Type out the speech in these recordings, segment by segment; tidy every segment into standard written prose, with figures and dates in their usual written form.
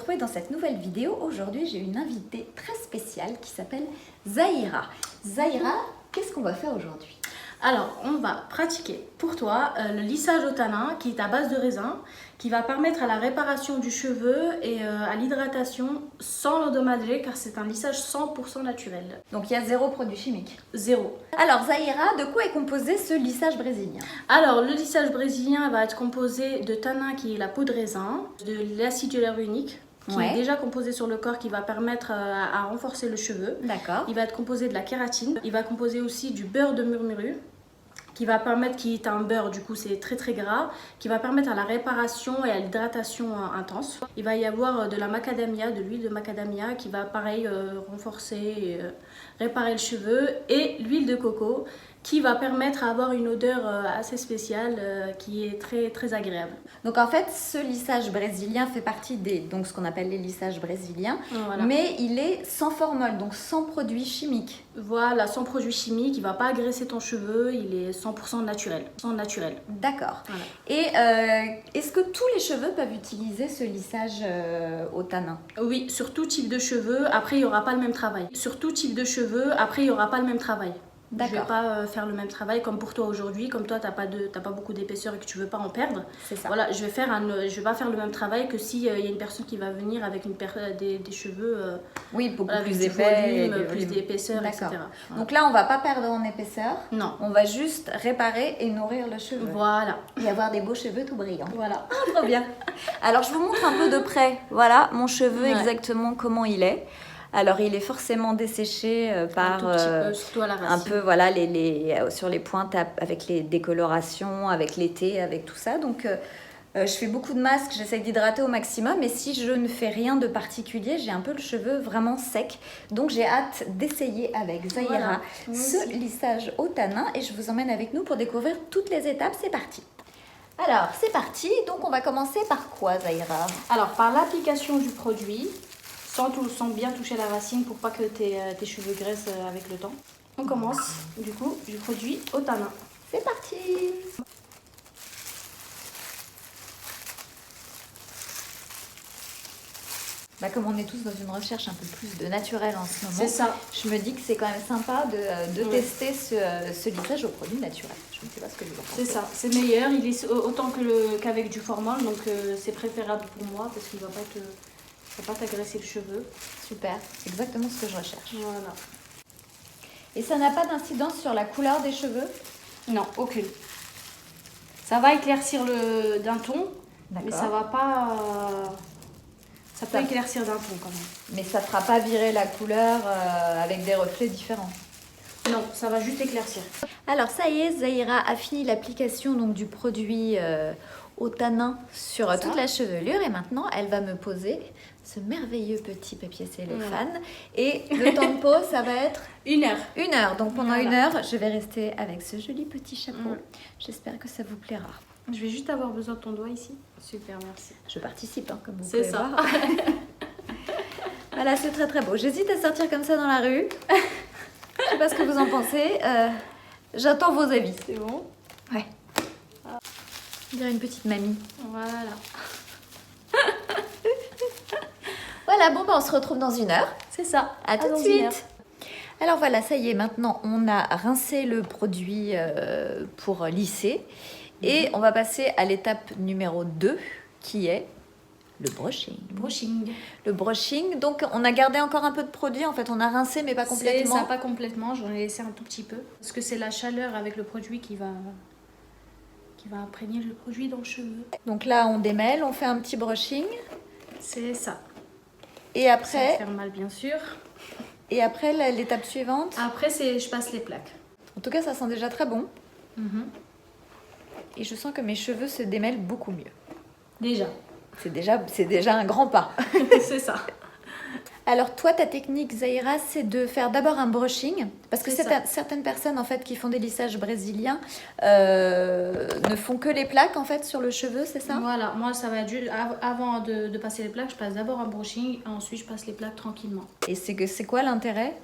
retrouver dans cette nouvelle vidéo. Aujourd'hui, j'ai une invitée très spéciale qui s'appelle Zahira. Zahira, qu'est-ce qu'on va faire aujourd'hui? Alors, on va pratiquer pour toi le lissage au tanin qui est à base de raisin, qui va permettre à la réparation du cheveu et à l'hydratation sans l'endommager car c'est un lissage 100% naturel. Donc il y a zéro produit chimique. Zéro. Alors Zahira, de quoi est composé ce lissage brésilien? Alors, le lissage brésilien va être composé de tanin qui est la peau de raisin, de l'acide hyaluronique qui est déjà composé sur le corps, qui va permettre à renforcer le cheveu. D'accord. Il va être composé de la kératine. Il va composer aussi du beurre de murmuru, qui va permettre, qui est un beurre, du coup c'est très très gras, qui va permettre à la réparation et à l'hydratation intense. Il va y avoir de la macadamia, de l'huile de macadamia, qui va pareil renforcer et réparer le cheveu, et l'huile de coco, qui va permettre à avoir une odeur assez spéciale qui est très très agréable. Donc en fait, ce lissage brésilien fait partie des, donc ce qu'on appelle les lissages brésiliens, Voilà. mais il est sans formol, donc sans produits chimiques. Voilà, sans produits chimiques, il ne va pas agresser ton cheveu, il est 100% naturel. D'accord. Voilà. Et est-ce que tous les cheveux peuvent utiliser ce lissage au tanin? Oui, sur tout type de cheveux, après il n'y aura pas le même travail. Sur tout type de cheveux, après il n'y aura pas le même travail. Je ne vais pas faire le même travail comme pour toi aujourd'hui, comme toi t'as pas beaucoup d'épaisseur et que tu veux pas en perdre. C'est ça. Voilà, je vais pas faire le même travail que si y a une personne qui va venir avec des cheveux oui, beaucoup avec plus épais, plus d'épaisseur, etc. Voilà. Voilà. Donc là, on va pas perdre en épaisseur. Non. On va juste réparer et nourrir le cheveu. Voilà. Et avoir des beaux cheveux tout brillants. Voilà. Trop bien. Alors, je vous montre un peu de près. Voilà, mon cheveu exactement comment il est. Alors, il est forcément desséché par un tout petit peu, surtout à la racine. un peu, voilà, sur les pointes avec les décolorations, avec l'été, avec tout ça. Donc, je fais beaucoup de masques, j'essaie d'hydrater au maximum. Et si je ne fais rien de particulier, j'ai un peu le cheveu vraiment sec. Donc, j'ai hâte d'essayer avec Zahira ce lissage au tanin. Et je vous emmène avec nous pour découvrir toutes les étapes. C'est parti. Alors, c'est parti. Donc, on va commencer par quoi, Zahira? Alors, par l'application du produit, sans bien toucher la racine pour pas que tes cheveux graissent avec le temps. On commence du coup du produit au tanin. C'est parti. Comme on est tous dans une recherche un peu plus de naturel en ce moment, c'est ça. Je me dis que c'est quand même sympa de tester ce lissage au produit naturel. Je ne sais pas ce que vous en pensez. C'est ça, c'est meilleur, il est autant qu'avec du formol, donc c'est préférable pour moi parce qu'il va pas t'agresser le cheveu. Super, c'est exactement ce que je recherche. Voilà. Et ça n'a pas d'incidence sur la couleur des cheveux? Non, aucune. Ça va éclaircir d'un ton, mais ça va pas... ça peut éclaircir d'un ton quand même. Mais ça ne fera pas virer la couleur avec des reflets différents? Non, ça va juste éclaircir. Alors ça y est, Zahira a fini l'application du produit au tanin sur toute la chevelure. Et maintenant, elle va me poser ce merveilleux petit papier cellophane. Et le temps de pause, ça va être 1 heure. 1 heure. Donc pendant 1 heure, je vais rester avec ce joli petit chapeau. J'espère que ça vous plaira. Je vais juste avoir besoin de ton doigt ici. Super, merci. Je participe, comme vous pouvez voir. C'est ça. Voilà, c'est très très beau. J'hésite à sortir comme ça dans la rue. Je sais pas ce que vous en pensez. J'attends vos avis. C'est bon? Ouais. On dirait une petite mamie. Voilà. Voilà, bon, on se retrouve dans 1 heure. C'est ça. À tout de suite. Alors voilà, ça y est, maintenant on a rincé le produit pour lisser. Et on va passer à l'étape numéro 2 qui est le brushing. Le brushing, donc on a gardé encore un peu de produit, en fait on a rincé mais pas complètement. C'est ça, pas complètement, j'en ai laissé un tout petit peu. Parce que c'est la chaleur avec le produit qui va imprégner le produit dans le cheveu. Donc là on démêle, on fait un petit brushing. C'est ça. Et après... Ça va faire mal bien sûr. Et après l'étape suivante? Après je passe les plaques. En tout cas ça sent déjà très bon. Et je sens que mes cheveux se démêlent beaucoup mieux. Déjà. C'est déjà un grand pas. C'est ça. Alors toi, ta technique, Zahira, c'est de faire d'abord un brushing. Parce que certaines personnes en fait, qui font des lissages brésiliens ne font que les plaques en fait, sur le cheveu, c'est ça? Voilà, moi ça va être avant de passer les plaques, je passe d'abord un brushing, ensuite je passe les plaques tranquillement. Et c'est quoi l'intérêt?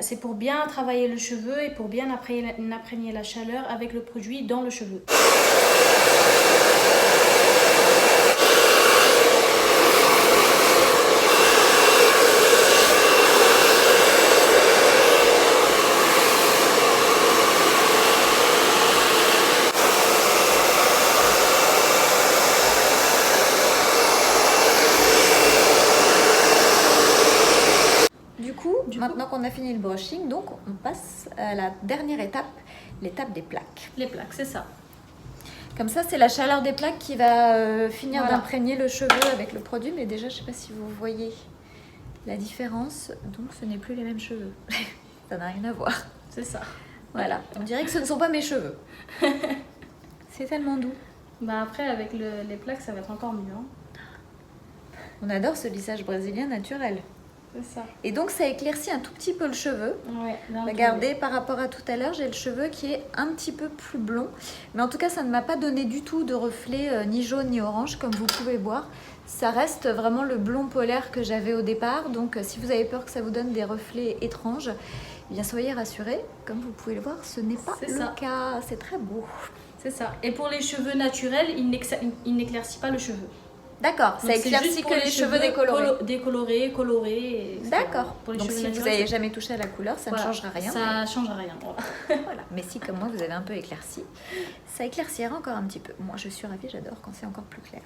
C'est pour bien travailler le cheveu et pour bien imprégner la chaleur avec le produit dans le cheveu. brushing. Donc on passe à la dernière étape, l'étape des plaques. Les plaques, c'est ça. Comme ça, c'est la chaleur des plaques qui va finir Voilà. d'imprégner le cheveu avec le produit. Mais déjà, je ne sais pas si vous voyez la différence. Donc ce n'est plus les mêmes cheveux. Ça n'a rien à voir. C'est ça. Voilà, on dirait que ce ne sont pas mes cheveux. C'est tellement doux. Bah après, avec les plaques, ça va être encore mieux. Hein. On adore ce lissage brésilien naturel. C'est ça. Et donc ça éclaircit un tout petit peu le cheveu. Ouais, Regardez, par rapport à tout à l'heure, j'ai le cheveu qui est un petit peu plus blond. Mais en tout cas, ça ne m'a pas donné du tout de reflet ni jaune ni orange, comme vous pouvez voir. Ça reste vraiment le blond polaire que j'avais au départ. Donc si vous avez peur que ça vous donne des reflets étranges, eh bien soyez rassurés. Comme vous pouvez le voir, ce n'est pas le cas. C'est très beau. C'est ça. Et pour les cheveux naturels, il n'éclaircit pas le cheveu. D'accord, ça éclaircit que les cheveux décolorés. Colorés. D'accord. Donc si vous n'avez jamais touché à la couleur, ça ne changera rien. Ça ne changera rien. Voilà. Mais si comme moi vous avez un peu éclairci, ça éclaircira encore un petit peu. Moi je suis ravie, j'adore quand c'est encore plus clair.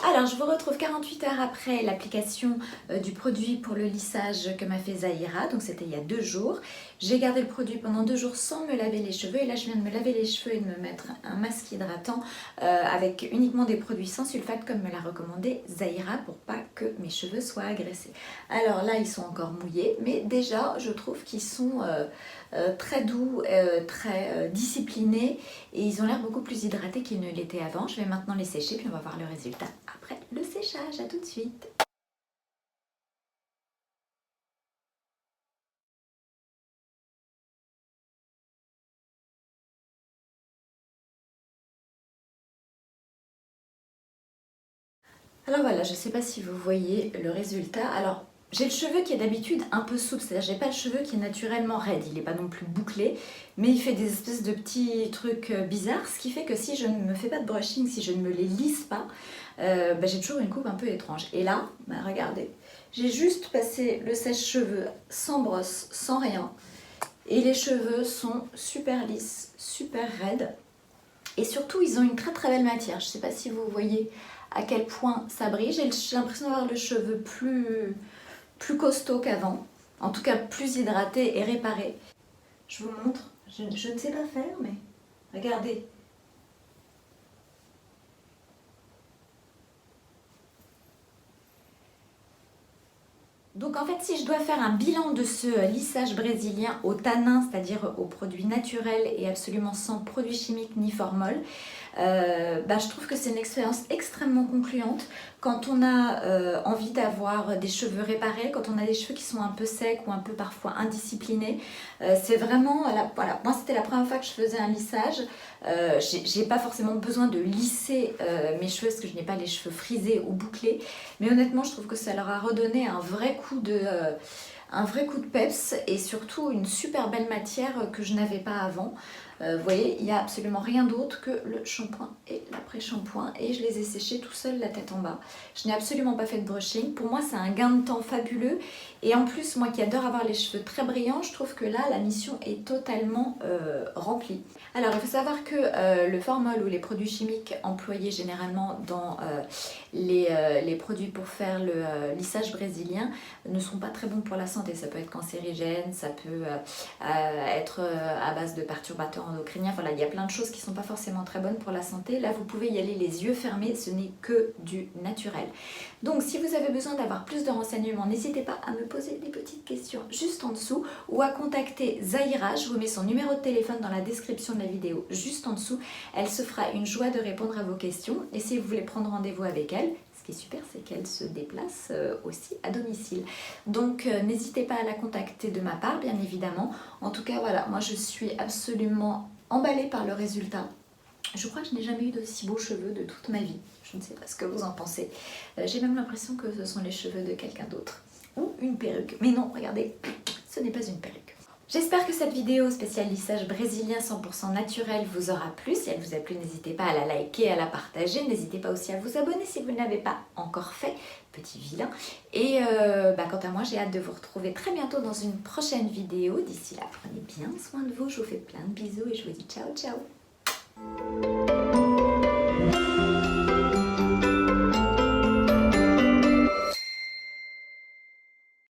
Alors, je vous retrouve 48 heures après l'application du produit pour le lissage que m'a fait Zahira. Donc, c'était il y a 2 jours. J'ai gardé le produit pendant 2 jours sans me laver les cheveux. Et là, je viens de me laver les cheveux et de me mettre un masque hydratant avec uniquement des produits sans sulfate comme me l'a recommandé Zahira pour pas que mes cheveux soient agressés. Alors là, ils sont encore mouillés. Mais déjà, je trouve qu'ils sont très doux, très disciplinés. Et ils ont l'air beaucoup plus hydratés qu'ils ne l'étaient avant. Je vais maintenant les sécher puis on va voir le résultat après le séchage. À tout de suite. Alors voilà, je ne sais pas si vous voyez le résultat. Alors, j'ai le cheveu qui est d'habitude un peu souple, c'est-à-dire j'ai pas le cheveu qui est naturellement raide, il n'est pas non plus bouclé, mais il fait des espèces de petits trucs bizarres, ce qui fait que si je ne me fais pas de brushing, si je ne me les lisse pas, j'ai toujours une coupe un peu étrange. Et là, regardez, j'ai juste passé le sèche-cheveux sans brosse, sans rien, et les cheveux sont super lisses, super raides, et surtout ils ont une très très belle matière. Je ne sais pas si vous voyez à quel point ça brille. J'ai l'impression d'avoir le cheveu plus costaud qu'avant, en tout cas plus hydraté et réparé. Je vous montre, je ne sais pas faire, mais regardez. Donc en fait, si je dois faire un bilan de ce lissage brésilien au tanin, c'est-à-dire aux produits naturels et absolument sans produits chimiques ni formol, je trouve que c'est une expérience extrêmement concluante quand on a envie d'avoir des cheveux réparés, quand on a des cheveux qui sont un peu secs ou un peu parfois indisciplinés. C'est vraiment, voilà, moi c'était la première fois que je faisais un lissage. J'ai pas forcément besoin de lisser mes cheveux parce que je n'ai pas les cheveux frisés ou bouclés, mais honnêtement je trouve que ça leur a redonné un vrai coup de peps et surtout une super belle matière que je n'avais pas avant. Vous voyez, il n'y a absolument rien d'autre que le shampoing et l'après-shampoing et je les ai séchés tout seul la tête en bas. Je n'ai absolument pas fait de brushing. Pour moi, c'est un gain de temps fabuleux et en plus, moi qui adore avoir les cheveux très brillants, je trouve que là, la mission est totalement remplie. Alors, il faut savoir que le formol ou les produits chimiques employés généralement dans les produits pour faire le lissage brésilien ne sont pas très bons pour la santé. Ça peut être cancérigène, ça peut être à base de perturbateurs endocriniens. Voilà, il y a plein de choses qui ne sont pas forcément très bonnes pour la santé. Là, vous pouvez y aller les yeux fermés, ce n'est que du naturel. Donc, si vous avez besoin d'avoir plus de renseignements, n'hésitez pas à me poser des petites questions juste en dessous ou à contacter Zahira. Je vous mets son numéro de téléphone dans la description de la vidéo juste en dessous. Elle se fera une joie de répondre à vos questions. Et si vous voulez prendre rendez-vous avec elle, ce qui est super, c'est qu'elle se déplace aussi à domicile. Donc, n'hésitez pas à la contacter de ma part, bien évidemment. En tout cas, voilà, moi je suis absolument emballée par le résultat. Je crois que je n'ai jamais eu d'aussi beaux cheveux de toute ma vie. Je ne sais pas ce que vous en pensez. J'ai même l'impression que ce sont les cheveux de quelqu'un d'autre. Ou une perruque. Mais non, regardez, ce n'est pas une perruque. J'espère que cette vidéo spéciale lissage brésilien 100% naturel vous aura plu. Si elle vous a plu, n'hésitez pas à la liker, à la partager. N'hésitez pas aussi à vous abonner si vous ne l'avez pas encore fait, petit vilain. Et quant à moi, j'ai hâte de vous retrouver très bientôt dans une prochaine vidéo. D'ici là, prenez bien soin de vous. Je vous fais plein de bisous et je vous dis ciao, ciao.